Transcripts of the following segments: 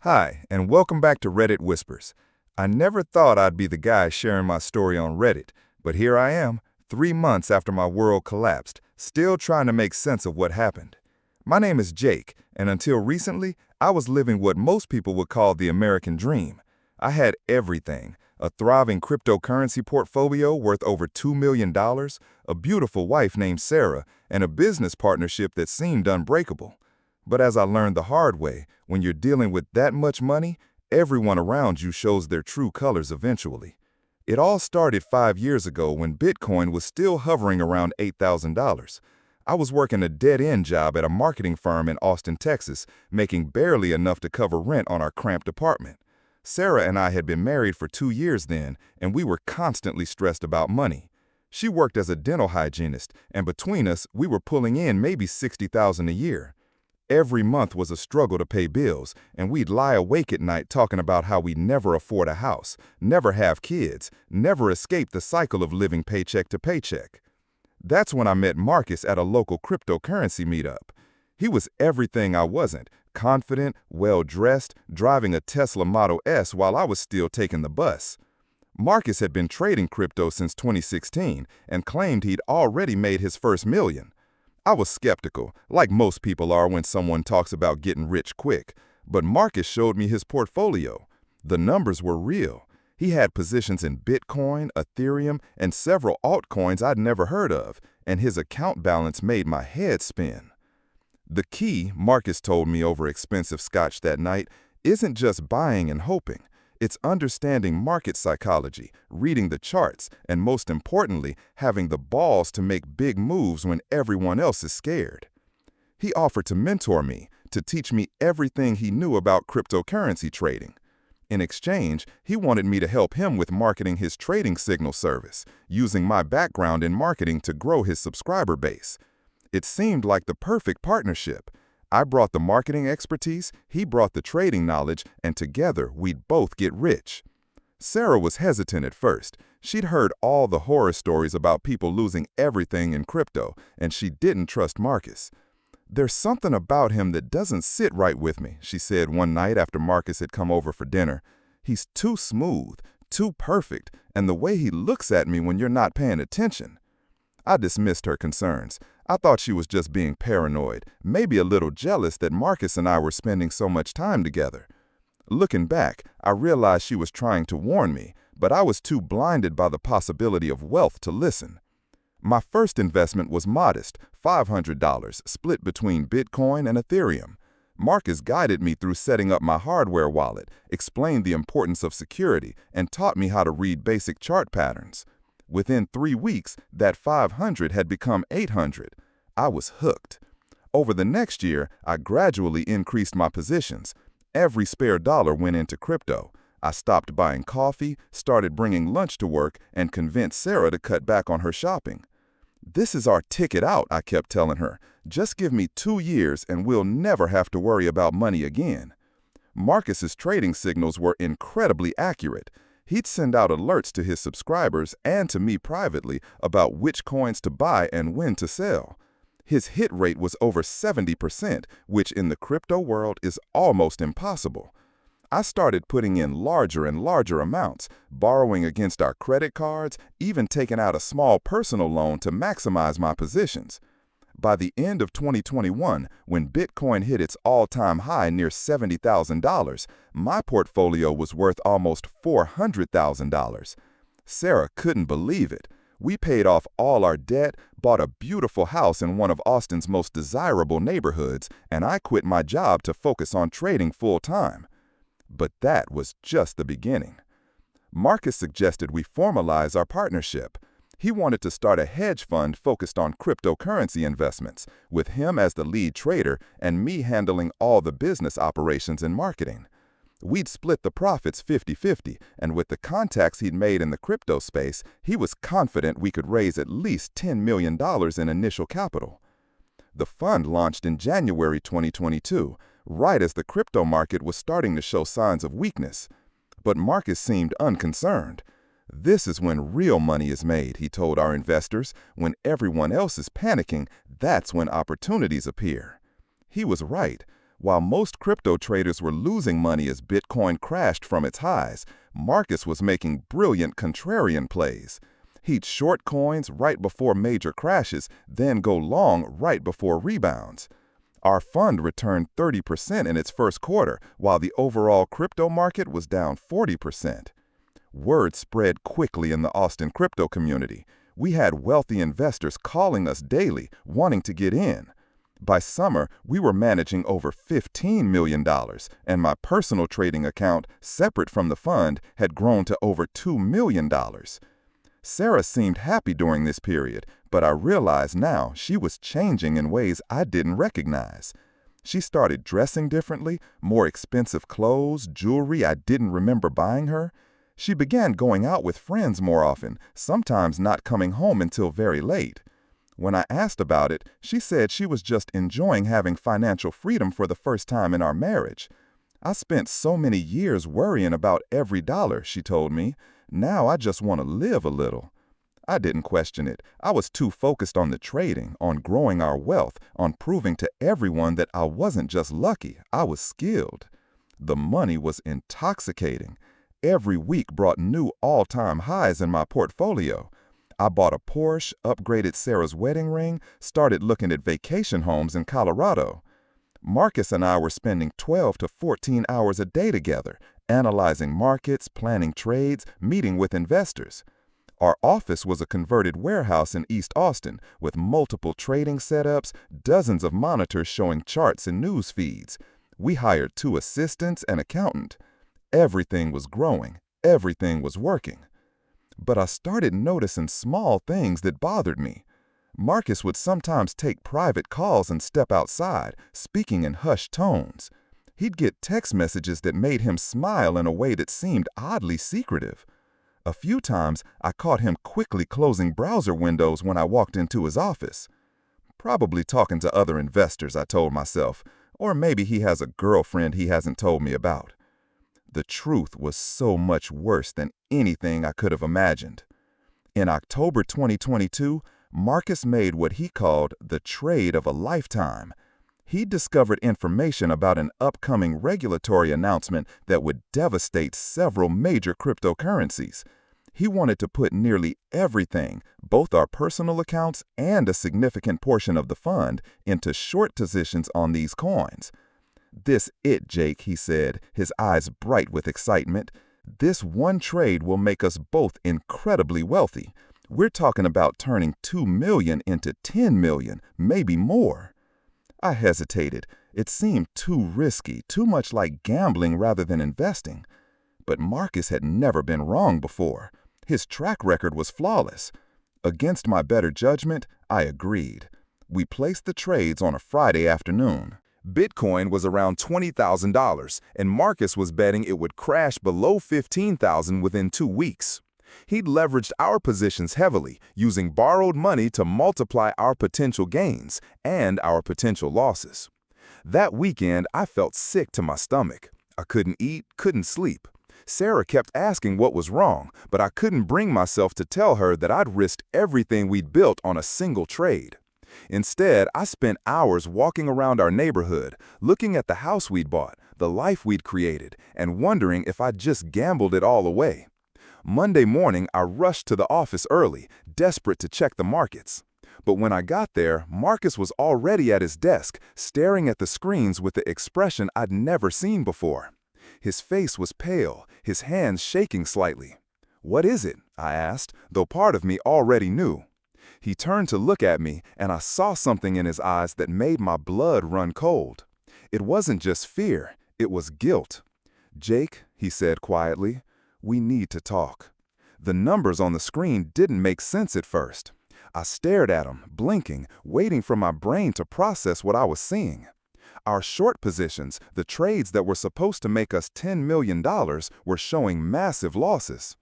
Hi, and welcome back to Reddit Whispers. I never thought I'd be the guy sharing my story on Reddit, but here I am, 3 months after my world collapsed, still trying to make sense of what happened. My name is Jake, and until recently, I was living what most people would call the American dream. I had everything: a thriving cryptocurrency portfolio worth over $2 million, a beautiful wife named Sarah, and a business partnership that seemed unbreakable. But as I learned the hard way, when you're dealing with that much money, everyone around you shows their true colors eventually. It all started 5 years ago when Bitcoin was still hovering around $8,000. I was working a dead-end job at a marketing firm in Austin, Texas, making barely enough to cover rent on our cramped apartment. Sarah and I had been married for 2 years then, and we were constantly stressed about money. She worked as a dental hygienist, and between us, we were pulling in maybe $60,000 a year. Every month was a struggle to pay bills, and we'd lie awake at night talking about how we'd never afford a house, never have kids, never escape the cycle of living paycheck to paycheck. That's when I met Marcus at a local cryptocurrency meetup. He was everything I wasn't: confident, well-dressed, driving a Tesla Model S while I was still taking the bus. Marcus had been trading crypto since 2016 and claimed he'd already made his first million. I was skeptical, like most people are when someone talks about getting rich quick, but Marcus showed me his portfolio. The numbers were real. He had positions in Bitcoin, Ethereum, and several altcoins I'd never heard of, and his account balance made my head spin. The key, Marcus told me over expensive scotch that night, isn't just buying and hoping. It's understanding market psychology, reading the charts, and most importantly, having the balls to make big moves when everyone else is scared. He offered to mentor me, to teach me everything he knew about cryptocurrency trading. In exchange, he wanted me to help him with marketing his trading signal service, using my background in marketing to grow his subscriber base. It seemed like the perfect partnership. I brought the marketing expertise, he brought the trading knowledge, and together we'd both get rich. Sarah was hesitant at first. She'd heard all the horror stories about people losing everything in crypto, and she didn't trust Marcus. "There's something about him that doesn't sit right with me," she said one night after Marcus had come over for dinner. "He's too smooth, too perfect, and the way he looks at me when you're not paying attention." I dismissed her concerns. I thought she was just being paranoid, maybe a little jealous that Marcus and I were spending so much time together. Looking back, I realized she was trying to warn me, but I was too blinded by the possibility of wealth to listen. My first investment was modest, $500, split between Bitcoin and Ethereum. Marcus guided me through setting up my hardware wallet, explained the importance of security, and taught me how to read basic chart patterns. Within 3 weeks, that 500 had become 800. I was hooked. Over the next year, I gradually increased my positions. Every spare dollar went into crypto. I stopped buying coffee, started bringing lunch to work, and convinced Sarah to cut back on her shopping. "This is our ticket out," I kept telling her. "Just give me 2 years and we'll never have to worry about money again." Marcus's trading signals were incredibly accurate. He'd send out alerts to his subscribers and to me privately about which coins to buy and when to sell. His hit rate was over 70%, which in the crypto world is almost impossible. I started putting in larger and larger amounts, borrowing against our credit cards, even taking out a small personal loan to maximize my positions. By the end of 2021, when Bitcoin hit its all-time high near $70,000, my portfolio was worth almost $400,000. Sarah couldn't believe it. We paid off all our debt, bought a beautiful house in one of Austin's most desirable neighborhoods, and I quit my job to focus on trading full-time. But that was just the beginning. Marcus suggested we formalize our partnership. He wanted to start a hedge fund focused on cryptocurrency investments, with him as the lead trader and me handling all the business operations and marketing. We'd split the profits 50-50, and with the contacts he'd made in the crypto space, he was confident we could raise at least $10 million in initial capital. The fund launched in January 2022, right as the crypto market was starting to show signs of weakness. But Marcus seemed unconcerned. "This is when real money is made," he told our investors. "When everyone else is panicking, that's when opportunities appear." He was right. While most crypto traders were losing money as Bitcoin crashed from its highs, Marcus was making brilliant contrarian plays. He'd short coins right before major crashes, then go long right before rebounds. Our fund returned 30% in its first quarter, while the overall crypto market was down 40%. Word spread quickly in the Austin crypto community. We had wealthy investors calling us daily, wanting to get in. By summer, we were managing over $15 million, and my personal trading account, separate from the fund, had grown to over $2 million. Sarah seemed happy during this period, but I realized now she was changing in ways I didn't recognize. She started dressing differently, more expensive clothes, jewelry I didn't remember buying her. She began going out with friends more often, sometimes not coming home until very late. When I asked about it, she said she was just enjoying having financial freedom for the first time in our marriage. I spent so many years worrying about every dollar, she told me. Now I just want to live a little. I didn't question it. I was too focused on the trading, on growing our wealth, on proving to everyone that I wasn't just lucky, I was skilled. The money was intoxicating. Every week brought new all-time highs in my portfolio. I bought a Porsche, upgraded Sarah's wedding ring, started looking at vacation homes in Colorado. Marcus and I were spending 12 to 14 hours a day together, analyzing markets, planning trades, meeting with investors. Our office was a converted warehouse in East Austin with multiple trading setups, dozens of monitors showing charts and news feeds. We hired 2 assistants and an accountant. Everything was growing. Everything was working. But I started noticing small things that bothered me. Marcus would sometimes take private calls and step outside, speaking in hushed tones. He'd get text messages that made him smile in a way that seemed oddly secretive. A few times, I caught him quickly closing browser windows when I walked into his office. Probably talking to other investors, I told myself, or maybe he has a girlfriend he hasn't told me about. The truth was so much worse than anything I could have imagined. In October 2022, Marcus made what he called the trade of a lifetime. He discovered information about an upcoming regulatory announcement that would devastate several major cryptocurrencies. He wanted to put nearly everything, both our personal accounts and a significant portion of the fund, into short positions on these coins. "This it, Jake," he said, his eyes bright with excitement. "This one trade will make us both incredibly wealthy. We're talking about turning 2 million into 10 million, maybe more." I hesitated. It seemed too risky, too much like gambling rather than investing. But Marcus had never been wrong before. His track record was flawless. Against my better judgment, I agreed. We placed the trades on a Friday afternoon. Bitcoin was around $20,000, and Marcus was betting it would crash below $15,000 within 2 weeks. He'd leveraged our positions heavily, using borrowed money to multiply our potential gains and our potential losses. That weekend, I felt sick to my stomach. I couldn't eat, couldn't sleep. Sarah kept asking what was wrong, but I couldn't bring myself to tell her that I'd risked everything we'd built on a single trade. Instead, I spent hours walking around our neighborhood, looking at the house we'd bought, the life we'd created, and wondering if I'd just gambled it all away. Monday morning, I rushed to the office early, desperate to check the markets. But when I got there, Marcus was already at his desk, staring at the screens with the expression I'd never seen before. His face was pale, his hands shaking slightly. "What is it?" I asked, though part of me already knew. He turned to look at me, and I saw something in his eyes that made my blood run cold. It wasn't just fear, it was guilt. "Jake," he said quietly, "we need to talk." The numbers on the screen didn't make sense at first. I stared at them, blinking, waiting for my brain to process what I was seeing. Our short positions, the trades that were supposed to make us $10 million, were showing massive losses.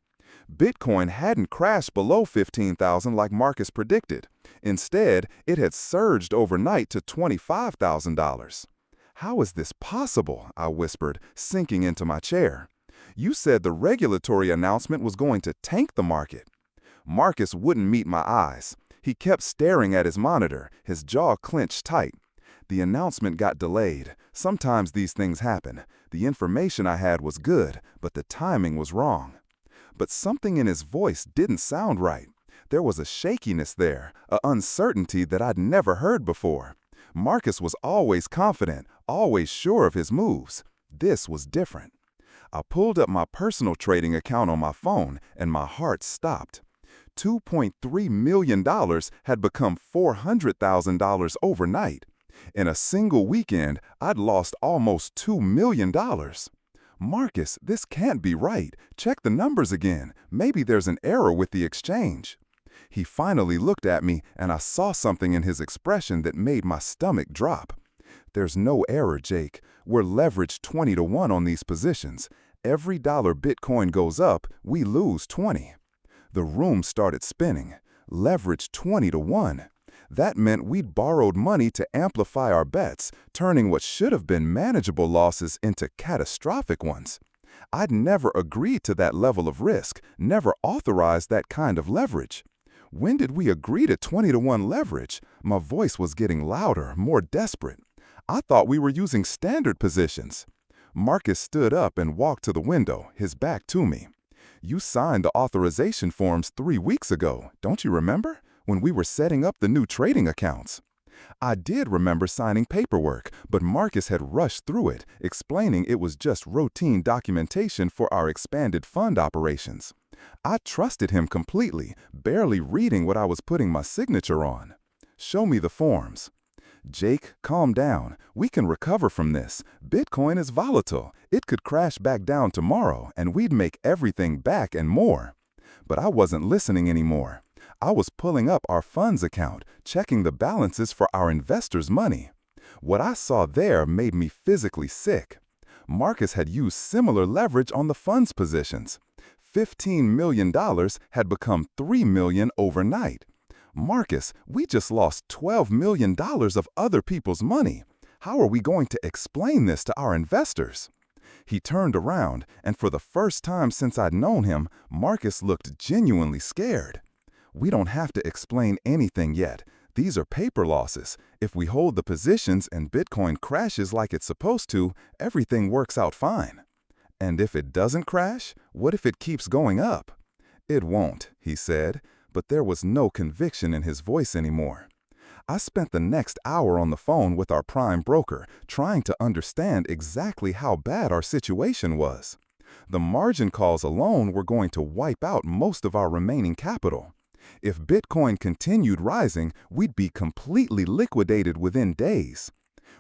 Bitcoin hadn't crashed below $15,000 like Marcus predicted. Instead, it had surged overnight to $25,000. "How is this possible?" I whispered, sinking into my chair. "You said the regulatory announcement was going to tank the market." Marcus wouldn't meet my eyes. He kept staring at his monitor, his jaw clenched tight. The announcement got delayed. Sometimes these things happen. The information I had was good, but the timing was wrong. But something in his voice didn't sound right. There was a shakiness there, an uncertainty that I'd never heard before. Marcus was always confident, always sure of his moves. This was different. I pulled up my personal trading account on my phone, and my heart stopped. $2.3 million had become $400,000 overnight. In a single weekend, I'd lost almost $2 million. Marcus, this can't be right. Check the numbers again. Maybe there's an error with the exchange. He finally looked at me, and I saw something in his expression that made my stomach drop. There's no error, Jake. We're leveraged 20 to 1 on these positions. Every dollar Bitcoin goes up, we lose 20. The room started spinning. Leveraged 20 to 1. That meant we'd borrowed money to amplify our bets, turning what should have been manageable losses into catastrophic ones. I'd never agreed to that level of risk, never authorized that kind of leverage. When did we agree to 20 to 1 leverage? My voice was getting louder, more desperate. I thought we were using standard positions. Marcus stood up and walked to the window, his back to me. You signed the authorization forms 3 weeks ago, don't you remember? When we were setting up the new trading accounts. I did remember signing paperwork, but Marcus had rushed through it, explaining it was just routine documentation for our expanded fund operations. I trusted him completely, barely reading what I was putting my signature on. Show me the forms. Jake, calm down. We can recover from this. Bitcoin is volatile. It could crash back down tomorrow, and we'd make everything back and more. But I wasn't listening anymore. I was pulling up our funds account, checking the balances for our investors' money. What I saw there made me physically sick. Marcus had used similar leverage on the funds positions. $15 million had become $3 million overnight. Marcus, we just lost $12 million of other people's money. How are we going to explain this to our investors? He turned around, and for the first time since I'd known him, Marcus looked genuinely scared. We don't have to explain anything yet. These are paper losses. If we hold the positions and Bitcoin crashes like it's supposed to, everything works out fine. And if it doesn't crash, what if it keeps going up? It won't, he said, but there was no conviction in his voice anymore. I spent the next hour on the phone with our prime broker, trying to understand exactly how bad our situation was. The margin calls alone were going to wipe out most of our remaining capital. If Bitcoin continued rising, we'd be completely liquidated within days.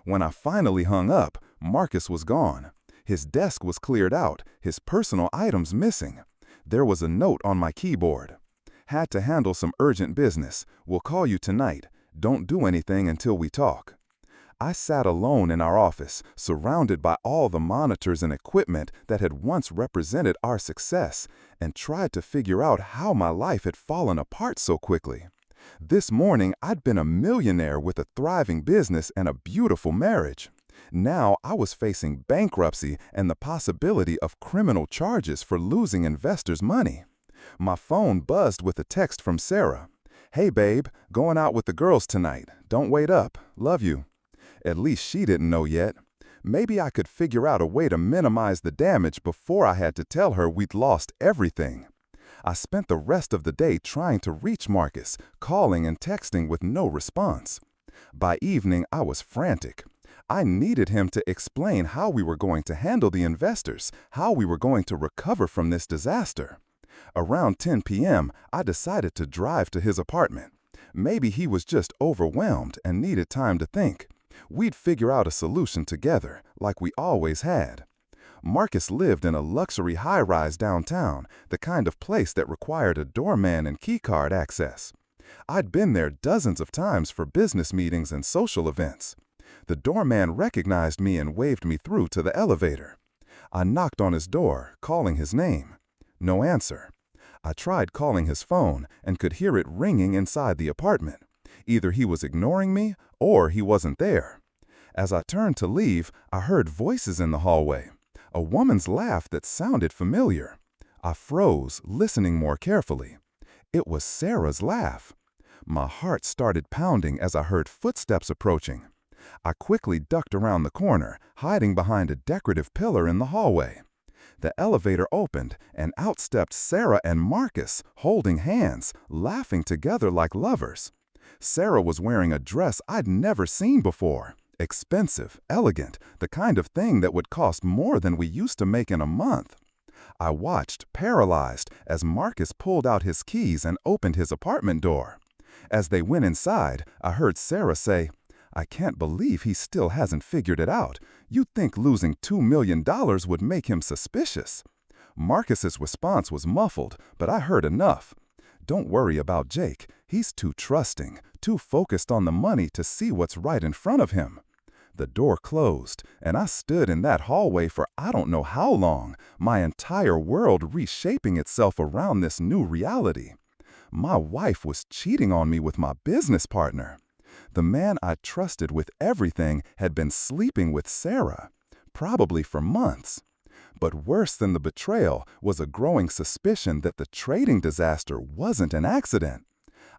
When I finally hung up, Marcus was gone. His desk was cleared out, his personal items missing. There was a note on my keyboard. Had to handle some urgent business. We'll call you tonight. Don't do anything until we talk. I sat alone in our office, surrounded by all the monitors and equipment that had once represented our success, and tried to figure out how my life had fallen apart so quickly. This morning, I'd been a millionaire with a thriving business and a beautiful marriage. Now I was facing bankruptcy and the possibility of criminal charges for losing investors' money. My phone buzzed with a text from Sarah. "Hey babe, going out with the girls tonight. Don't wait up. Love you." At least she didn't know yet. Maybe I could figure out a way to minimize the damage before I had to tell her we'd lost everything. I spent the rest of the day trying to reach Marcus, calling and texting with no response. By evening, I was frantic. I needed him to explain how we were going to handle the investors, how we were going to recover from this disaster. Around 10 p.m., I decided to drive to his apartment. Maybe he was just overwhelmed and needed time to think. We'd figure out a solution together, like we always had. Marcus lived in a luxury high-rise downtown, the kind of place that required a doorman and keycard access. I'd been there dozens of times for business meetings and social events. The doorman recognized me and waved me through to the elevator. I knocked on his door, calling his name. No answer. I tried calling his phone and could hear it ringing inside the apartment. Either he was ignoring me or he wasn't there. As I turned to leave, I heard voices in the hallway. A woman's laugh that sounded familiar. I froze, listening more carefully. It was Sarah's laugh. My heart started pounding as I heard footsteps approaching. I quickly ducked around the corner, hiding behind a decorative pillar in the hallway. The elevator opened, and out stepped Sarah and Marcus, holding hands, laughing together like lovers. Sarah was wearing a dress I'd never seen before. Expensive, elegant, the kind of thing that would cost more than we used to make in a month. I watched, paralyzed, as Marcus pulled out his keys and opened his apartment door. As they went inside, I heard Sarah say, "I can't believe he still hasn't figured it out. You'd think losing $2 million would make him suspicious." Marcus's response was muffled, but I heard enough. "Don't worry about Jake. He's too trusting, too focused on the money to see what's right in front of him." The door closed, and I stood in that hallway for I don't know how long, my entire world reshaping itself around this new reality. My wife was cheating on me with my business partner. The man I trusted with everything had been sleeping with Sarah, probably for months. But worse than the betrayal was a growing suspicion that the trading disaster wasn't an accident.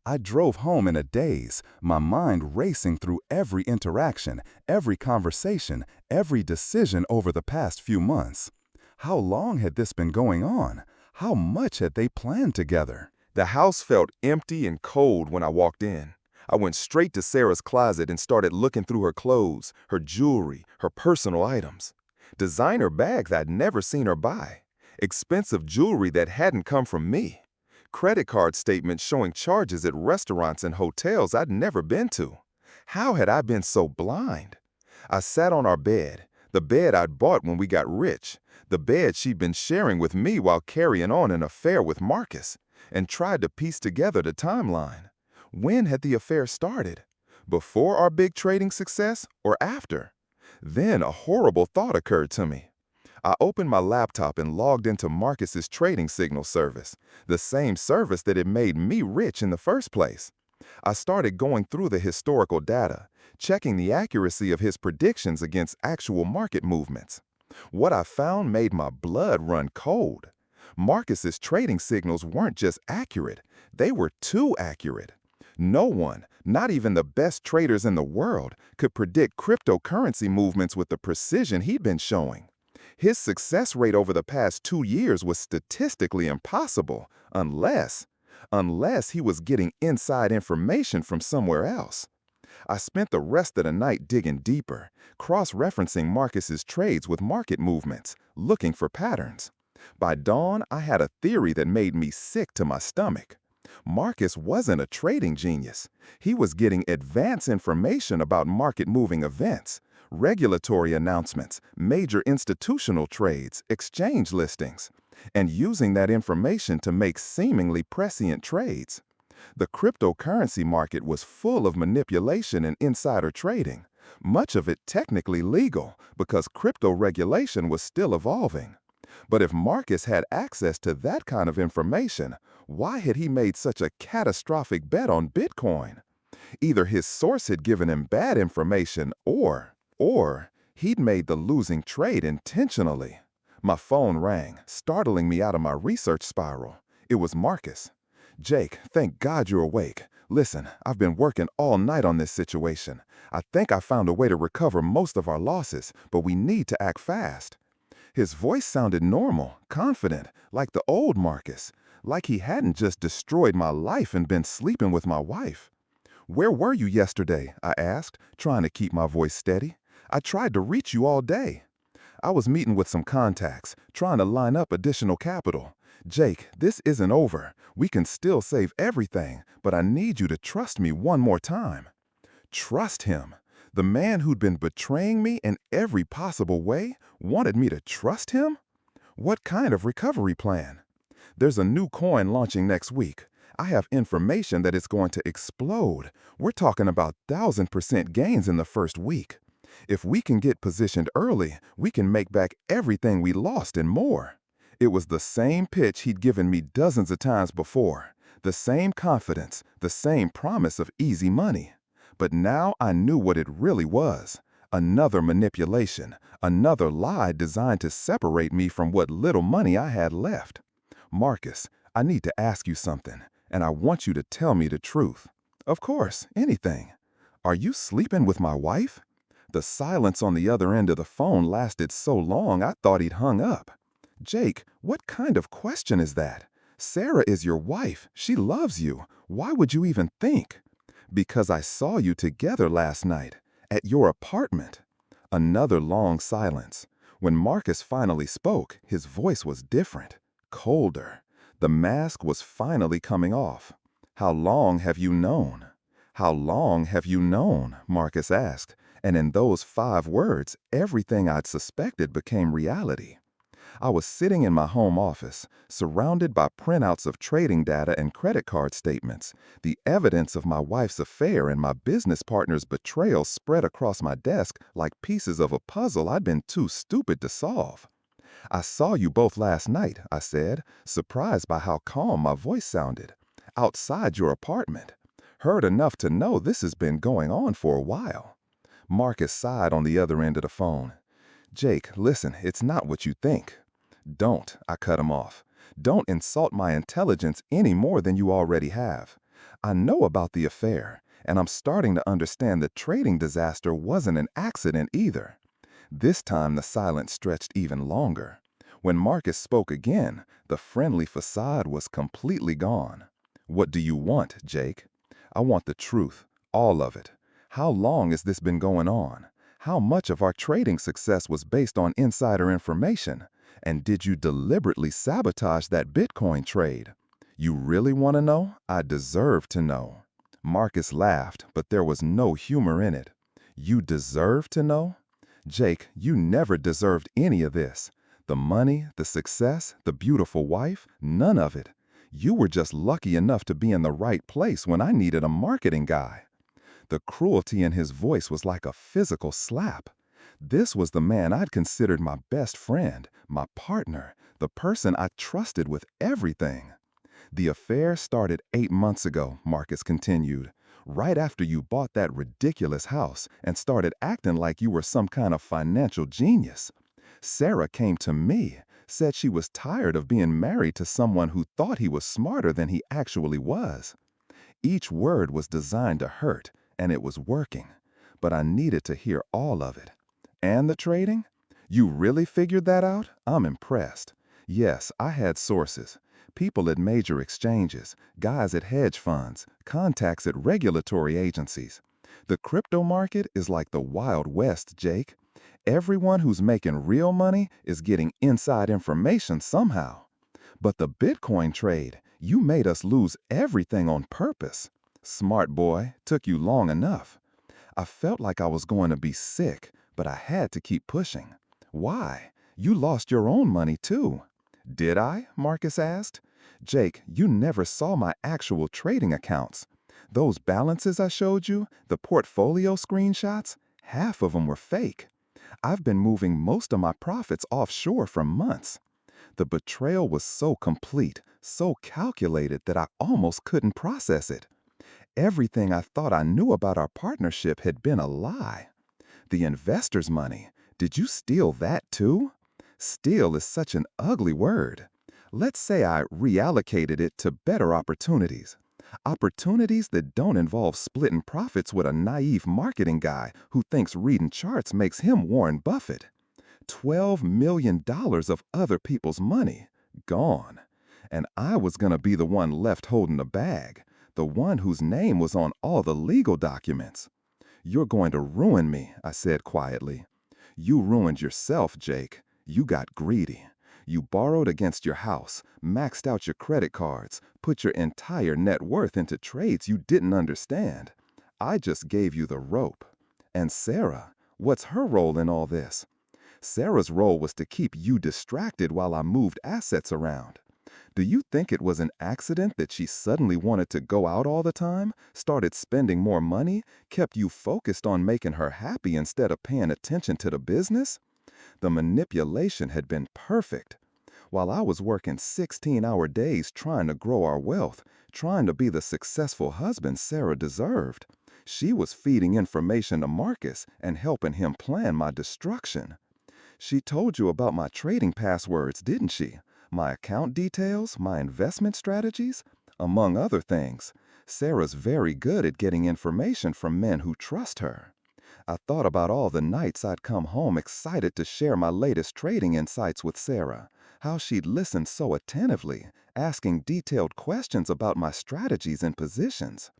I drove home in a daze, my mind racing through every interaction, every conversation, every decision over the past few months. How long had this been going on? How much had they planned together? The house felt empty and cold when I walked in. I went straight to Sarah's closet and started looking through her clothes, her jewelry, her personal items. Designer bags I'd never seen her buy. Expensive jewelry that hadn't come from me. Credit card statements showing charges at restaurants and hotels I'd never been to. How had I been so blind? I sat on our bed, the bed I'd bought when we got rich, the bed she'd been sharing with me while carrying on an affair with Marcus, and tried to piece together the timeline. When had the affair started? Before our big trading success or after? Then a horrible thought occurred to me. I opened my laptop and logged into Marcus's trading signal service, the same service that had made me rich in the first place. I started going through the historical data, checking the accuracy of his predictions against actual market movements. What I found made my blood run cold. Marcus's trading signals weren't just accurate, they were too accurate. No one, not even the best traders in the world, could predict cryptocurrency movements with the precision he'd been showing. His success rate over the past 2 years was statistically impossible, unless he was getting inside information from somewhere else. I spent the rest of the night digging deeper, cross-referencing Marcus's trades with market movements, looking for patterns. By dawn, I had a theory that made me sick to my stomach. Marcus wasn't a trading genius. He was getting advance information about market-moving events, regulatory announcements, major institutional trades, exchange listings, and using that information to make seemingly prescient trades. The cryptocurrency market was full of manipulation and insider trading, much of it technically legal because crypto regulation was still evolving. But if Marcus had access to that kind of information, why had he made such a catastrophic bet on Bitcoin? Either his source had given him bad information or he'd made the losing trade intentionally. My phone rang, startling me out of my research spiral. It was Marcus. "Jake, thank God you're awake. Listen, I've been working all night on this situation. I think I found a way to recover most of our losses, but we need to act fast." His voice sounded normal, confident, like the old Marcus, like he hadn't just destroyed my life and been sleeping with my wife. "Where were you yesterday?" I asked, trying to keep my voice steady. "I tried to reach you all day." "I was meeting with some contacts, trying to line up additional capital. Jake, this isn't over. We can still save everything, but I need you to trust me one more time." Trust him? The man who'd been betraying me in every possible way wanted me to trust him? What kind of recovery plan? "There's a new coin launching next week. I have information that it's going to explode. We're talking about 1,000% gains in the first week. If we can get positioned early, we can make back everything we lost and more." It was the same pitch he'd given me dozens of times before, the same confidence, the same promise of easy money. But now I knew what it really was. Another manipulation, another lie designed to separate me from what little money I had left. "Marcus, I need to ask you something, and I want you to tell me the truth." "Of course, anything." "Are you sleeping with my wife?" The silence on the other end of the phone lasted so long I thought he'd hung up. Jake, what kind of question is that? Sarah is your wife. She loves you. Why would you even think? Because I saw you together last night. At your apartment. Another long silence. When Marcus finally spoke, his voice was different. Colder. The mask was finally coming off. How long have you known? How long have you known? Marcus asked. And in those 5 words, everything I'd suspected became reality. I was sitting in my home office, surrounded by printouts of trading data and credit card statements. The evidence of my wife's affair and my business partner's betrayal spread across my desk like pieces of a puzzle I'd been too stupid to solve. I saw you both last night, I said, surprised by how calm my voice sounded. Outside your apartment. Heard enough to know this has been going on for a while. Marcus sighed on the other end of the phone. Jake, listen, it's not what you think. Don't, I cut him off. Don't insult my intelligence any more than you already have. I know about the affair, and I'm starting to understand the trading disaster wasn't an accident either. This time the silence stretched even longer. When Marcus spoke again, the friendly facade was completely gone. What do you want, Jake? I want the truth, all of it. How long has this been going on? How much of our trading success was based on insider information? And did you deliberately sabotage that Bitcoin trade? You really want to know? I deserve to know. Marcus laughed, but there was no humor in it. You deserve to know? Jake, you never deserved any of this. The money, the success, the beautiful wife, none of it. You were just lucky enough to be in the right place when I needed a marketing guy. The cruelty in his voice was like a physical slap. This was the man I'd considered my best friend, my partner, the person I trusted with everything. The affair started 8 months ago, Marcus continued, right after you bought that ridiculous house and started acting like you were some kind of financial genius. Sarah came to me, said she was tired of being married to someone who thought he was smarter than he actually was. Each word was designed to hurt, and it was working, but I needed to hear all of it. And the trading? You really figured that out? I'm impressed. Yes, I had sources. People at major exchanges, guys at hedge funds, contacts at regulatory agencies. The crypto market is like the Wild West, Jake. Everyone who's making real money is getting inside information somehow. But the Bitcoin trade, you made us lose everything on purpose. Smart boy, took you long enough. I felt like I was going to be sick, but I had to keep pushing. Why? You lost your own money too. Did I? Marcus asked. Jake, you never saw my actual trading accounts. Those balances I showed you, the portfolio screenshots, half of them were fake. I've been moving most of my profits offshore for months. The betrayal was so complete, so calculated that I almost couldn't process it. Everything I thought I knew about our partnership had been a lie. The investors' money, did you steal that too? Steal is such an ugly word. Let's say I reallocated it to better opportunities. Opportunities that don't involve splitting profits with a naive marketing guy who thinks reading charts makes him Warren Buffett. $12 million of other people's money, gone. And I was going to be the one left holding the bag, the one whose name was on all the legal documents. You're going to ruin me, I said quietly. You ruined yourself, Jake. You got greedy. You borrowed against your house, maxed out your credit cards, put your entire net worth into trades you didn't understand. I just gave you the rope. And Sarah, what's her role in all this? Sarah's role was to keep you distracted while I moved assets around. Do you think it was an accident that she suddenly wanted to go out all the time, started spending more money, kept you focused on making her happy instead of paying attention to the business? The manipulation had been perfect. While I was working 16-hour days trying to grow our wealth, trying to be the successful husband Sarah deserved, she was feeding information to Marcus and helping him plan my destruction. She told you about my trading passwords, didn't she? My account details, my investment strategies? Among other things, Sarah's very good at getting information from men who trust her. I thought about all the nights I'd come home excited to share my latest trading insights with Sarah, how she'd listen so attentively, asking detailed questions about my strategies and positions.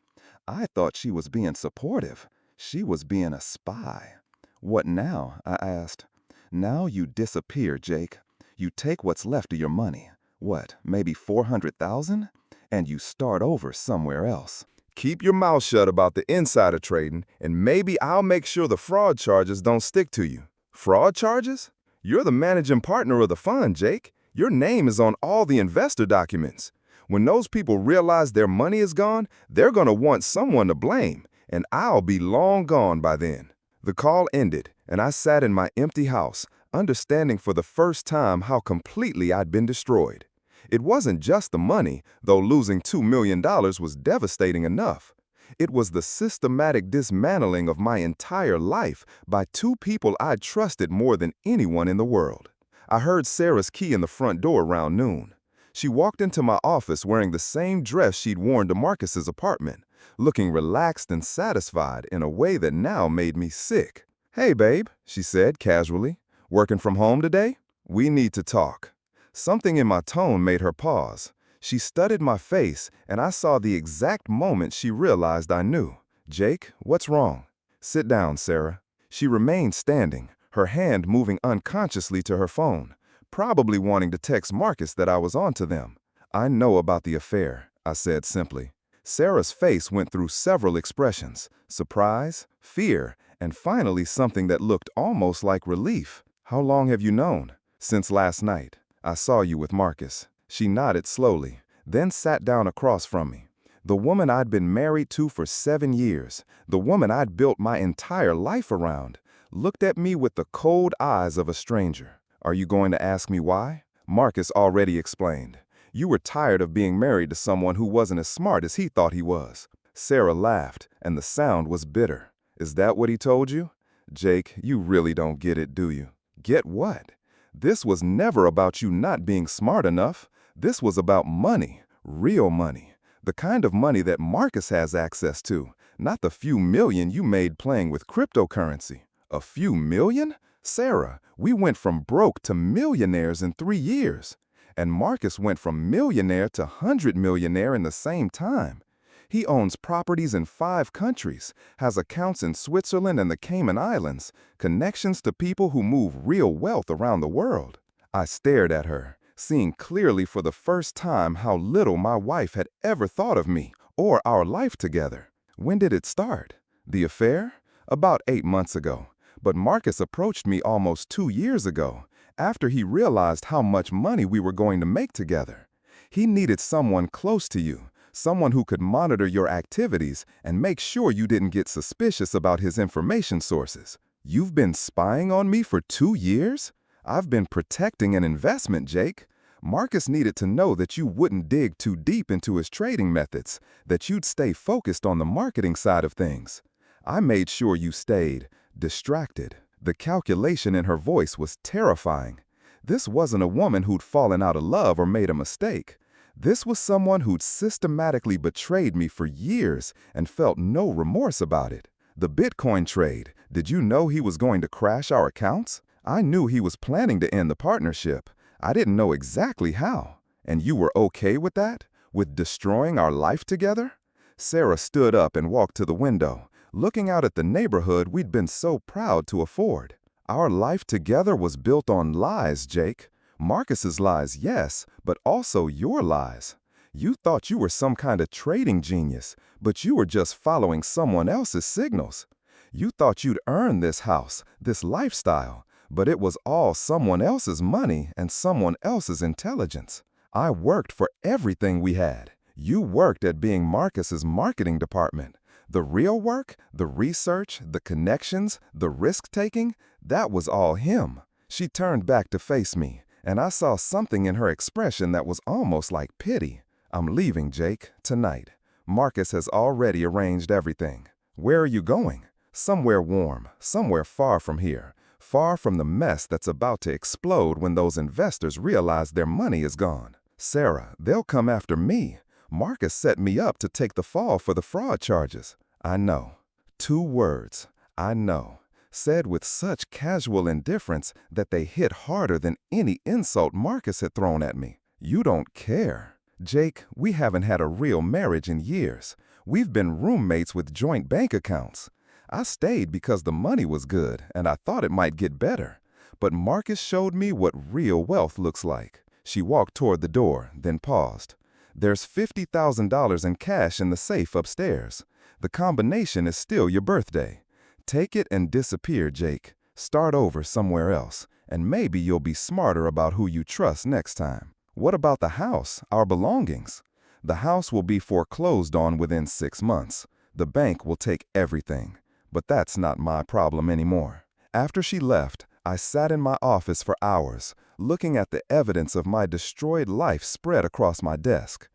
I thought she was being supportive. She was being a spy. "What now?" I asked. "Now you disappear, Jake. You take what's left of your money. What, maybe 400,000? And you start over somewhere else." Keep your mouth shut about the insider trading, and maybe I'll make sure the fraud charges don't stick to you. Fraud charges? You're the managing partner of the fund, Jake. Your name is on all the investor documents. When those people realize their money is gone, they're going to want someone to blame, and I'll be long gone by then. The call ended, and I sat in my empty house, understanding for the first time how completely I'd been destroyed. It wasn't just the money, though losing $2 million was devastating enough. It was the systematic dismantling of my entire life by two people I'd trusted more than anyone in the world. I heard Sarah's key in the front door around noon. She walked into my office wearing the same dress she'd worn to Marcus's apartment, looking relaxed and satisfied in a way that now made me sick. "Hey, babe," she said casually. "Working from home today? We need to talk." Something in my tone made her pause. She studied my face, and I saw the exact moment she realized I knew. "Jake, what's wrong?" "Sit down, Sarah." She remained standing, her hand moving unconsciously to her phone, probably wanting to text Marcus that I was onto them. "I know about the affair," I said simply. Sarah's face went through several expressions: surprise, fear, and finally something that looked almost like relief. "How long have you known?" "Since last night. I saw you with Marcus." She nodded slowly, then sat down across from me. The woman I'd been married to for 7 years, the woman I'd built my entire life around, looked at me with the cold eyes of a stranger. "Are you going to ask me why?" "Marcus already explained. You were tired of being married to someone who wasn't as smart as he thought he was." Sarah laughed, and the sound was bitter. "Is that what he told you?" "Jake, you really don't get it, do you?" "Get what?" "This was never about you not being smart enough. This was about money, real money, the kind of money that Marcus has access to, not the few million you made playing with cryptocurrency." "A few million?" "Sarah, we went from broke to millionaires in 3 years. And Marcus went from millionaire to 100-millionaire in the same time. He owns properties in 5 countries, has accounts in Switzerland and the Cayman Islands, connections to people who move real wealth around the world." I stared at her, seeing clearly for the first time how little my wife had ever thought of me or our life together. "When did it start?" "The affair? About 8 months ago. But Marcus approached me almost 2 years ago, after he realized how much money we were going to make together. He needed someone close to you, someone who could monitor your activities and make sure you didn't get suspicious about his information sources." "You've been spying on me for 2 years?" "I've been protecting an investment, Jake. Marcus needed to know that you wouldn't dig too deep into his trading methods, that you'd stay focused on the marketing side of things. I made sure you stayed distracted." The calculation in her voice was terrifying. This wasn't a woman who'd fallen out of love or made a mistake. This was someone who'd systematically betrayed me for years and felt no remorse about it. "The Bitcoin trade, did you know he was going to crash our accounts?" "I knew he was planning to end the partnership. I didn't know exactly how." "And you were okay with that? With destroying our life together?" Sarah stood up and walked to the window, looking out at the neighborhood we'd been so proud to afford. "Our life together was built on lies, Jake. Marcus's lies, yes, but also your lies. You thought you were some kind of trading genius, but you were just following someone else's signals. You thought you'd earn this house, this lifestyle, but it was all someone else's money and someone else's intelligence. I worked for everything we had. You worked at being Marcus's marketing department. The real work, the research, the connections, the risk-taking, that was all him." She turned back to face me, and I saw something in her expression that was almost like pity. "I'm leaving, Jake, tonight. Marcus has already arranged everything." "Where are you going?" "Somewhere warm, somewhere far from here, far from the mess that's about to explode when those investors realize their money is gone." "Sarah, they'll come after me. Marcus set me up to take the fall for the fraud charges." "I know." 2 words. I know, said with such casual indifference that they hit harder than any insult Marcus had thrown at me. You don't care. Jake, we haven't had a real marriage in years. We've been roommates with joint bank accounts. I stayed because the money was good and I thought it might get better. But Marcus showed me what real wealth looks like. She walked toward the door, then paused. There's $50,000 in cash in the safe upstairs. The combination is still your birthday. Take it and disappear, Jake. Start over somewhere else, and maybe you'll be smarter about who you trust next time. What about the house, our belongings? The house will be foreclosed on within 6 months. The bank will take everything. But that's not my problem anymore. After she left, I sat in my office for hours, looking at the evidence of my destroyed life spread across my desk.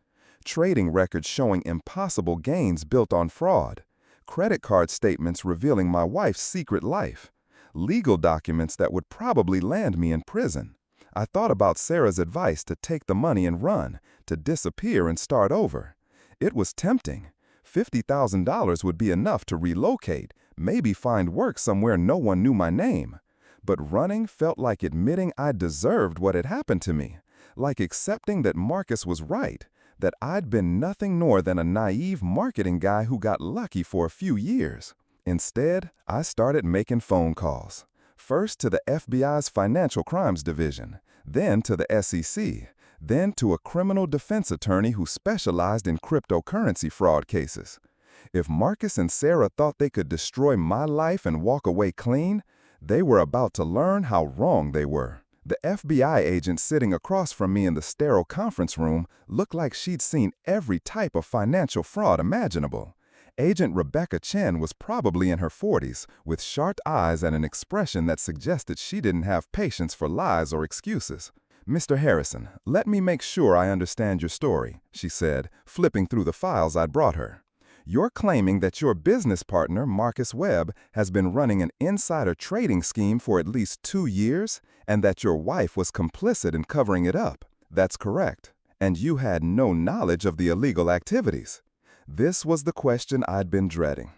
Trading records showing impossible gains built on fraud. Credit card statements revealing my wife's secret life. Legal documents that would probably land me in prison. I thought about Sarah's advice to take the money and run, to disappear and start over. It was tempting. $50,000 would be enough to relocate, maybe find work somewhere no one knew my name. But running felt like admitting I deserved what had happened to me, like accepting that Marcus was right, that I'd been nothing more than a naive marketing guy who got lucky for a few years. Instead, I started making phone calls. First to the FBI's Financial Crimes Division, then to the SEC, then to a criminal defense attorney who specialized in cryptocurrency fraud cases. If Marcus and Sarah thought they could destroy my life and walk away clean, they were about to learn how wrong they were. The FBI agent sitting across from me in the sterile conference room looked like she'd seen every type of financial fraud imaginable. Agent Rebecca Chen was probably in her 40s, with sharp eyes and an expression that suggested she didn't have patience for lies or excuses. "Mr. Harrison, let me make sure I understand your story," she said, flipping through the files I'd brought her. "You're claiming that your business partner, Marcus Webb, has been running an insider trading scheme for at least 2 years, and that your wife was complicit in covering it up. That's correct. And you had no knowledge of the illegal activities." This was the question I'd been dreading.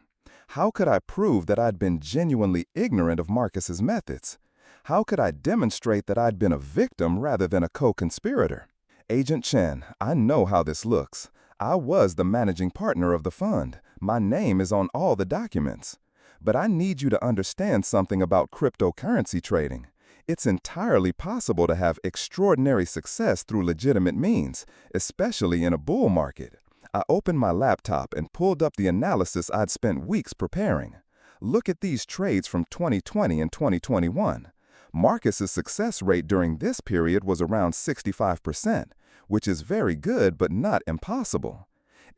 How could I prove that I'd been genuinely ignorant of Marcus's methods? How could I demonstrate that I'd been a victim rather than a co-conspirator? "Agent Chen, I know how this looks. I was the managing partner of the fund. My name is on all the documents. But I need you to understand something about cryptocurrency trading. It's entirely possible to have extraordinary success through legitimate means, especially in a bull market." I opened my laptop and pulled up the analysis I'd spent weeks preparing. Look at these trades from 2020 and 2021. Marcus's success rate during this period was around 65%, which is very good but not impossible.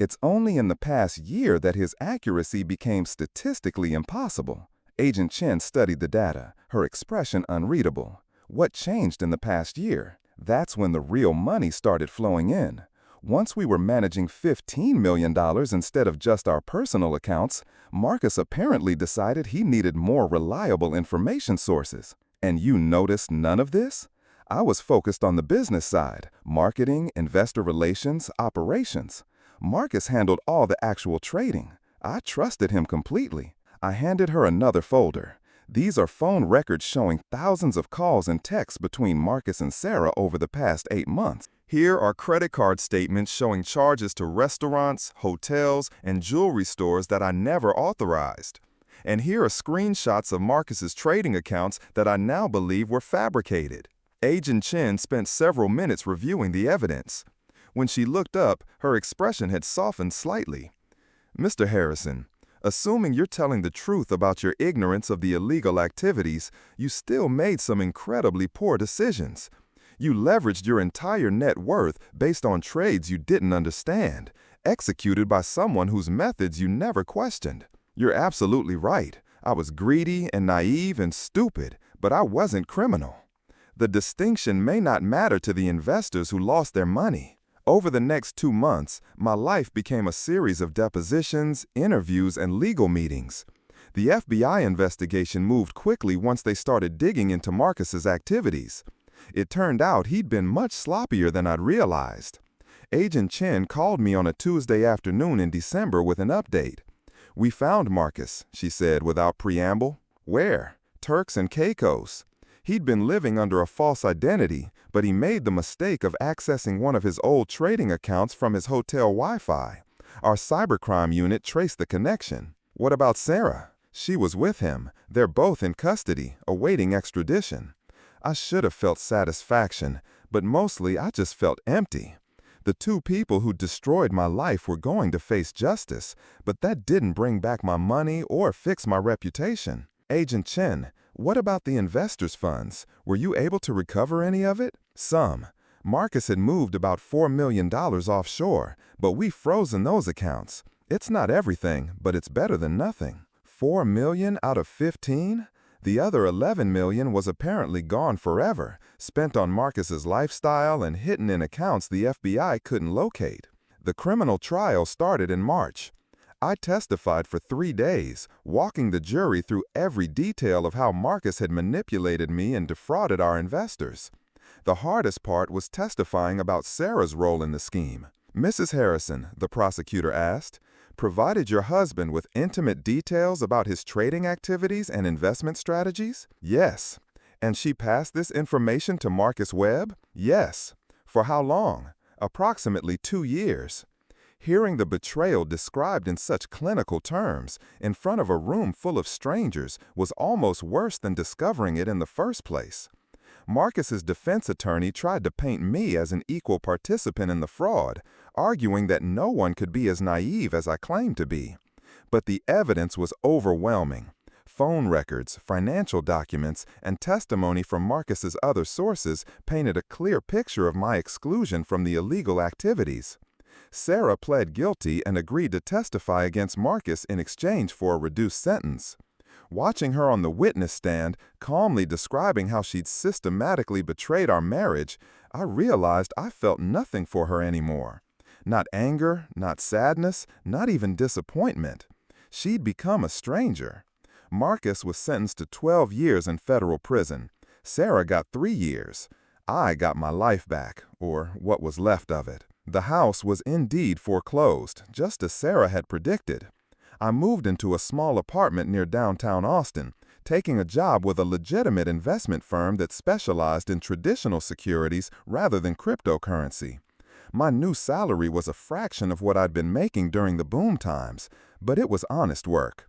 It's only in the past year that his accuracy became statistically impossible. Agent Chen studied the data, her expression unreadable. What changed in the past year? That's when the real money started flowing in. Once we were managing $15 million instead of just our personal accounts, Marcus apparently decided he needed more reliable information sources. And you noticed none of this? I was focused on the business side, marketing, investor relations, operations. Marcus handled all the actual trading. I trusted him completely. I handed her another folder. These are phone records showing thousands of calls and texts between Marcus and Sarah over the past 8 months. Here are credit card statements showing charges to restaurants, hotels, and jewelry stores that I never authorized. And here are screenshots of Marcus's trading accounts that I now believe were fabricated. Agent Chen spent several minutes reviewing the evidence. When she looked up, her expression had softened slightly. "Mr. Harrison, assuming you're telling the truth about your ignorance of the illegal activities, you still made some incredibly poor decisions. You leveraged your entire net worth based on trades you didn't understand, executed by someone whose methods you never questioned. You're absolutely right. I was greedy and naive and stupid, but I wasn't criminal. The distinction may not matter to the investors who lost their money. Over the next 2 months, my life became a series of depositions, interviews, and legal meetings. The FBI investigation moved quickly once they started digging into Marcus's activities. It turned out he'd been much sloppier than I'd realized. Agent Chen called me on a Tuesday afternoon in December with an update. "We found Marcus," she said without preamble. "Where?" "Turks and Caicos." He'd been living under a false identity, but he made the mistake of accessing one of his old trading accounts from his hotel Wi-Fi. Our cybercrime unit traced the connection. "What about Sarah?" "She was with him. They're both in custody, awaiting extradition." I should have felt satisfaction, but mostly I just felt empty. The two people who destroyed my life were going to face justice, but that didn't bring back my money or fix my reputation. "Agent Chen, what about the investors' funds? Were you able to recover any of it?" "Some. Marcus had moved about $4 million offshore, but we've frozen those accounts. It's not everything, but it's better than nothing." $4 million out of 15? The other $11 million was apparently gone forever, spent on Marcus's lifestyle and hidden in accounts the FBI couldn't locate. The criminal trial started in March. I testified for 3 days, walking the jury through every detail of how Marcus had manipulated me and defrauded our investors. The hardest part was testifying about Sarah's role in the scheme. "Mrs. Harrison," the prosecutor asked, "provided your husband with intimate details about his trading activities and investment strategies?" "Yes." "And she passed this information to Marcus Webb?" "Yes." "For how long?" "Approximately 2 years." Hearing the betrayal described in such clinical terms, in front of a room full of strangers, was almost worse than discovering it in the first place. Marcus's defense attorney tried to paint me as an equal participant in the fraud, arguing that no one could be as naive as I claimed to be. But the evidence was overwhelming. Phone records, financial documents, and testimony from Marcus's other sources painted a clear picture of my exclusion from the illegal activities. Sarah pled guilty and agreed to testify against Marcus in exchange for a reduced sentence. Watching her on the witness stand, calmly describing how she'd systematically betrayed our marriage, I realized I felt nothing for her anymore. Not anger, not sadness, not even disappointment. She'd become a stranger. Marcus was sentenced to 12 years in federal prison. Sarah got 3 years. I got my life back, or what was left of it. The house was indeed foreclosed, just as Sarah had predicted. I moved into a small apartment near downtown Austin, taking a job with a legitimate investment firm that specialized in traditional securities rather than cryptocurrency. My new salary was a fraction of what I'd been making during the boom times, but it was honest work.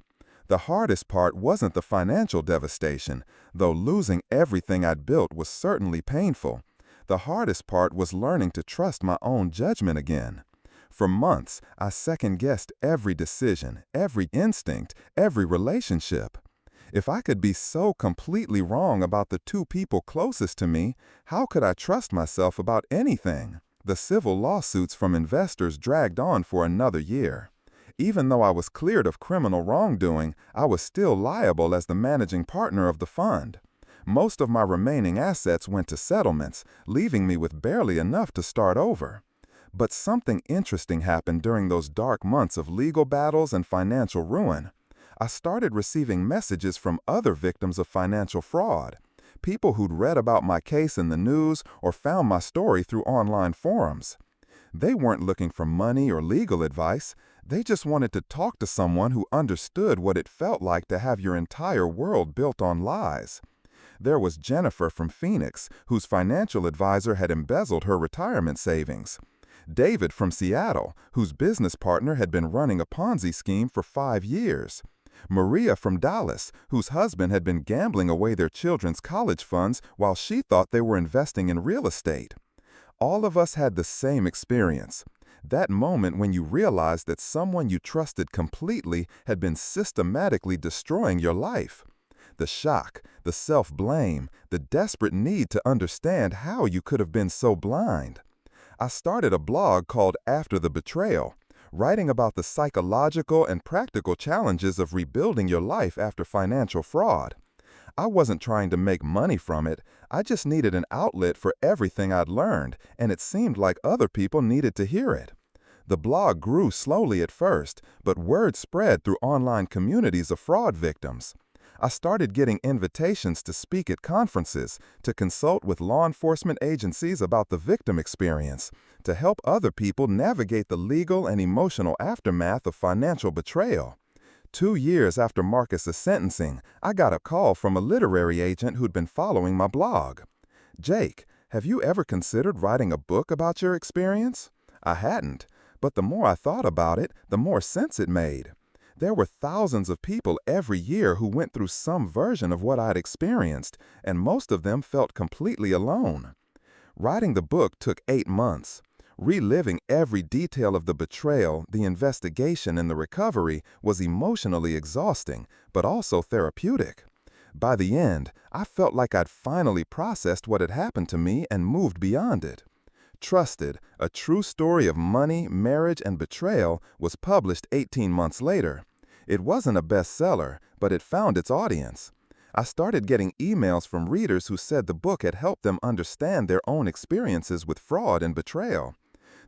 The hardest part wasn't the financial devastation, though losing everything I'd built was certainly painful. The hardest part was learning to trust my own judgment again. For months, I second-guessed every decision, every instinct, every relationship. If I could be so completely wrong about the two people closest to me, how could I trust myself about anything? The civil lawsuits from investors dragged on for another year. Even though I was cleared of criminal wrongdoing, I was still liable as the managing partner of the fund. Most of my remaining assets went to settlements, leaving me with barely enough to start over. But something interesting happened during those dark months of legal battles and financial ruin. I started receiving messages from other victims of financial fraud. People who'd read about my case in the news or found my story through online forums. They weren't looking for money or legal advice. They just wanted to talk to someone who understood what it felt like to have your entire world built on lies. There was Jennifer from Phoenix, whose financial advisor had embezzled her retirement savings. David from Seattle, whose business partner had been running a Ponzi scheme for 5 years. Maria from Dallas, whose husband had been gambling away their children's college funds while she thought they were investing in real estate. All of us had the same experience. That moment when you realized that someone you trusted completely had been systematically destroying your life. The shock, the self-blame, the desperate need to understand how you could have been so blind. I started a blog called After the Betrayal, writing about the psychological and practical challenges of rebuilding your life after financial fraud. I wasn't trying to make money from it. I just needed an outlet for everything I'd learned, and it seemed like other people needed to hear it. The blog grew slowly at first, but word spread through online communities of fraud victims. I started getting invitations to speak at conferences, to consult with law enforcement agencies about the victim experience, to help other people navigate the legal and emotional aftermath of financial betrayal. 2 years after Marcus's sentencing, I got a call from a literary agent who'd been following my blog. "Jake, have you ever considered writing a book about your experience?" I hadn't, but the more I thought about it, the more sense it made. There were thousands of people every year who went through some version of what I'd experienced, and most of them felt completely alone. Writing the book took 8 months. Reliving every detail of the betrayal, the investigation, and the recovery was emotionally exhausting, but also therapeutic. By the end, I felt like I'd finally processed what had happened to me and moved beyond it. Trusted, a true story of money, marriage, and betrayal, was published 18 months later. It wasn't a bestseller, but it found its audience. I started getting emails from readers who said the book had helped them understand their own experiences with fraud and betrayal.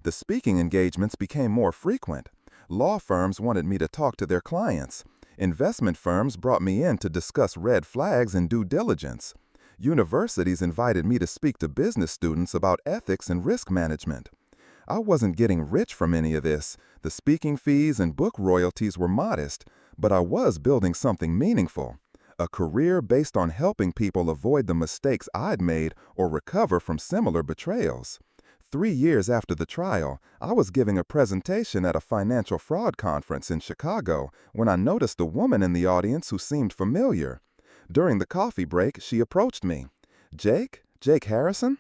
The speaking engagements became more frequent. Law firms wanted me to talk to their clients. Investment firms brought me in to discuss red flags and due diligence. Universities invited me to speak to business students about ethics and risk management. I wasn't getting rich from any of this. The speaking fees and book royalties were modest, but I was building something meaningful. A career based on helping people avoid the mistakes I'd made or recover from similar betrayals. 3 years after the trial, I was giving a presentation at a financial fraud conference in Chicago when I noticed a woman in the audience who seemed familiar. During the coffee break, she approached me. "Jake? Jake Harrison?"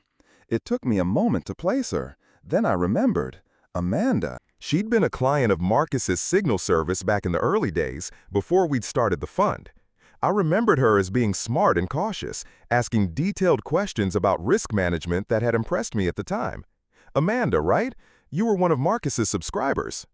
It took me a moment to place her. Then I remembered. Amanda. She'd been a client of Marcus's Signal service back in the early days, before we'd started the fund. I remembered her as being smart and cautious, asking detailed questions about risk management that had impressed me at the time. "Amanda, right? You were one of Marcus's subscribers."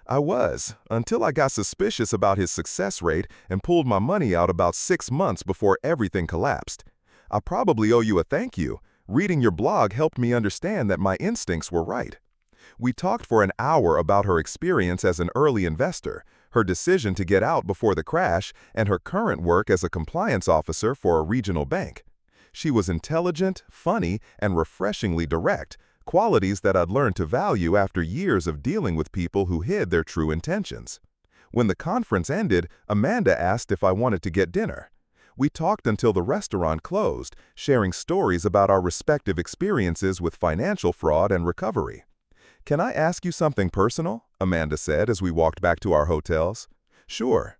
I was, until I got suspicious about his success rate and pulled my money out about 6 months before everything collapsed. "I probably owe you a thank you. Reading your blog helped me understand that my instincts were right." We talked for an hour about her experience as an early investor, her decision to get out before the crash, and her current work as a compliance officer for a regional bank. She was intelligent, funny, and refreshingly direct, qualities that I'd learned to value after years of dealing with people who hid their true intentions. When the conference ended, Amanda asked if I wanted to get dinner. We talked until the restaurant closed, sharing stories about our respective experiences with financial fraud and recovery. "Can I ask you something personal?" Amanda said as we walked back to our hotels. "Sure."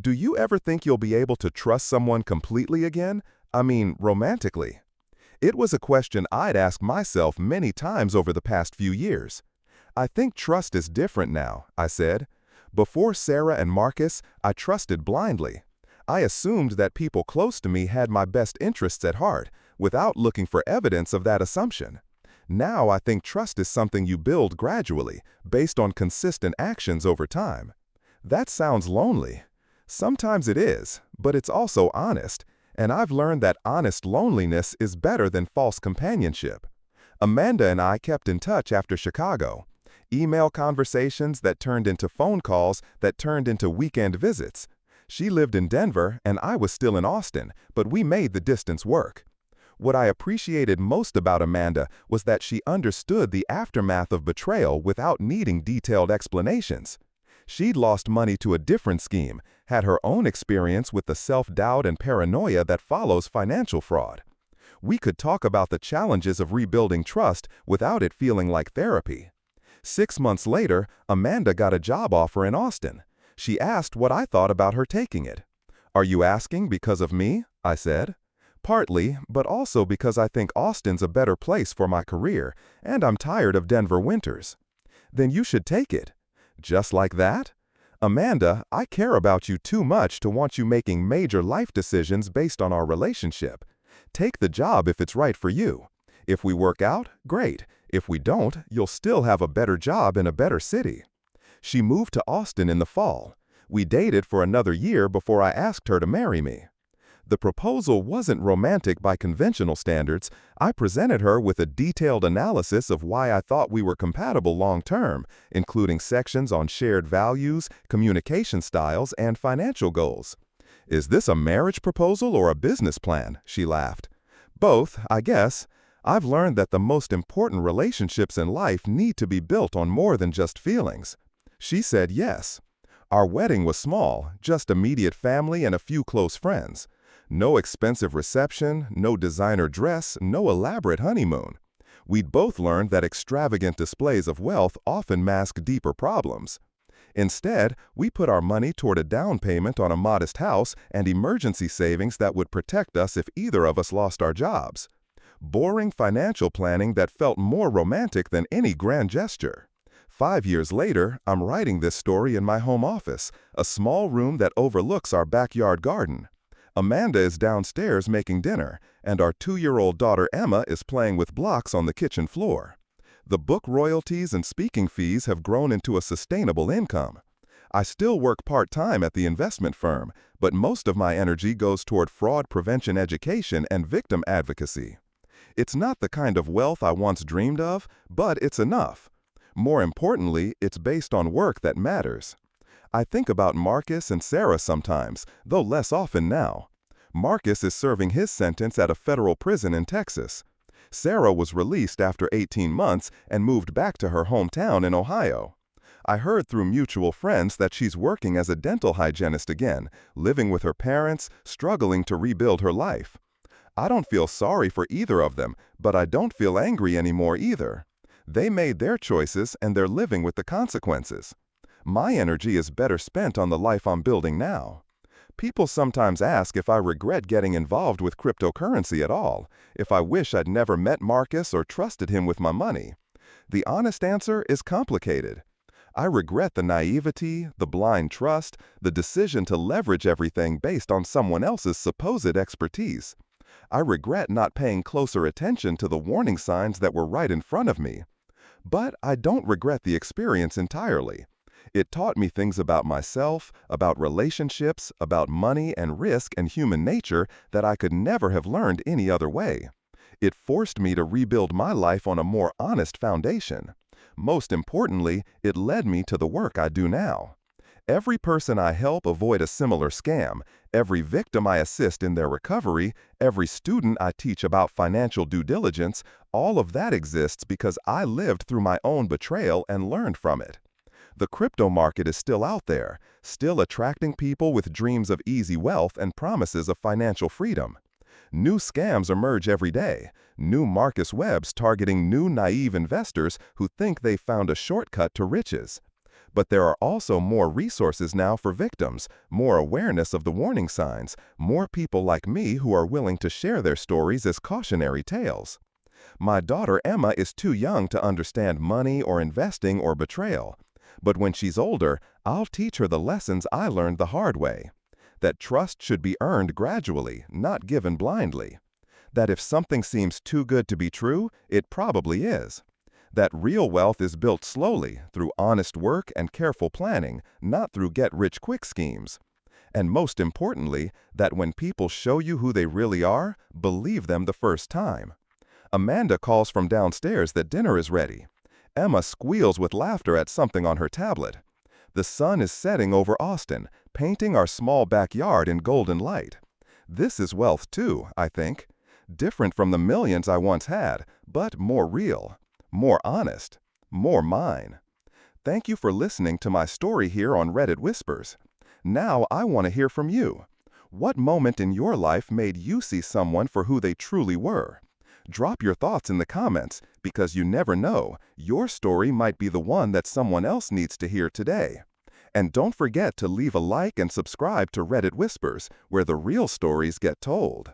"Do you ever think you'll be able to trust someone completely again? I mean, romantically?" It was a question I'd asked myself many times over the past few years. "I think trust is different now," I said. "Before Sarah and Marcus, I trusted blindly. I assumed that people close to me had my best interests at heart, without looking for evidence of that assumption. Now I think trust is something you build gradually, based on consistent actions over time." That sounds lonely. Sometimes it is, but it's also honest. And I've learned that honest loneliness is better than false companionship. Amanda and I kept in touch after Chicago. Email conversations that turned into phone calls that turned into weekend visits. She lived in Denver and I was still in Austin, but we made the distance work. What I appreciated most about Amanda was that she understood the aftermath of betrayal without needing detailed explanations. She'd lost money to a different scheme, had her own experience with the self-doubt and paranoia that follows financial fraud. We could talk about the challenges of rebuilding trust without it feeling like therapy. 6 months later, Amanda got a job offer in Austin. She asked what I thought about her taking it. "Are you asking because of me?" I said. "Partly, but also because I think Austin's a better place for my career, and I'm tired of Denver winters." "Then you should take it." "Just like that?" "Amanda, I care about you too much to want you making major life decisions based on our relationship. Take the job if it's right for you. If we work out, great. If we don't, you'll still have a better job in a better city." She moved to Austin in the fall. We dated for another year before I asked her to marry me. The proposal wasn't romantic by conventional standards. I presented her with a detailed analysis of why I thought we were compatible long-term, including sections on shared values, communication styles, and financial goals. "Is this a marriage proposal or a business plan?" she laughed. "Both, I guess. I've learned that the most important relationships in life need to be built on more than just feelings." She said yes. Our wedding was small, just immediate family and a few close friends. No expensive reception, no designer dress, no elaborate honeymoon. We'd both learned that extravagant displays of wealth often mask deeper problems. Instead, we put our money toward a down payment on a modest house and emergency savings that would protect us if either of us lost our jobs. Boring financial planning that felt more romantic than any grand gesture. 5 years later, I'm writing this story in my home office, a small room that overlooks our backyard garden. Amanda is downstairs making dinner, and our 2-year-old daughter Emma is playing with blocks on the kitchen floor. The book royalties and speaking fees have grown into a sustainable income. I still work part-time at the investment firm, but most of my energy goes toward fraud prevention education and victim advocacy. It's not the kind of wealth I once dreamed of, but it's enough. More importantly, it's based on work that matters. I think about Marcus and Sarah sometimes, though less often now. Marcus is serving his sentence at a federal prison in Texas. Sarah was released after 18 months and moved back to her hometown in Ohio. I heard through mutual friends that she's working as a dental hygienist again, living with her parents, struggling to rebuild her life. I don't feel sorry for either of them, but I don't feel angry anymore either. They made their choices and they're living with the consequences. My energy is better spent on the life I'm building now. People sometimes ask if I regret getting involved with cryptocurrency at all, if I wish I'd never met Marcus or trusted him with my money. The honest answer is complicated. I regret the naivety, the blind trust, the decision to leverage everything based on someone else's supposed expertise. I regret not paying closer attention to the warning signs that were right in front of me. But I don't regret the experience entirely. It taught me things about myself, about relationships, about money and risk and human nature that I could never have learned any other way. It forced me to rebuild my life on a more honest foundation. Most importantly, it led me to the work I do now. Every person I help avoid a similar scam, every victim I assist in their recovery, every student I teach about financial due diligence, all of that exists because I lived through my own betrayal and learned from it. The crypto market is still out there, still attracting people with dreams of easy wealth and promises of financial freedom. New scams emerge every day, new Marcus Webbs targeting new naive investors who think they found a shortcut to riches. But there are also more resources now for victims, more awareness of the warning signs, more people like me who are willing to share their stories as cautionary tales. My daughter Emma is too young to understand money or investing or betrayal. But when she's older, I'll teach her the lessons I learned the hard way. That trust should be earned gradually, not given blindly. That if something seems too good to be true, it probably is. That real wealth is built slowly, through honest work and careful planning, not through get-rich-quick schemes. And most importantly, that when people show you who they really are, believe them the first time. Amanda calls from downstairs that dinner is ready. Emma squeals with laughter at something on her tablet. The sun is setting over Austin, painting our small backyard in golden light. This is wealth too, I think. Different from the millions I once had, but more real, more honest, more mine. Thank you for listening to my story here on Reddit Whispers. Now I want to hear from you. What moment in your life made you see someone for who they truly were? Drop your thoughts in the comments, because you never know, your story might be the one that someone else needs to hear today. And don't forget to leave a like and subscribe to Reddit Whispers, where the real stories get told.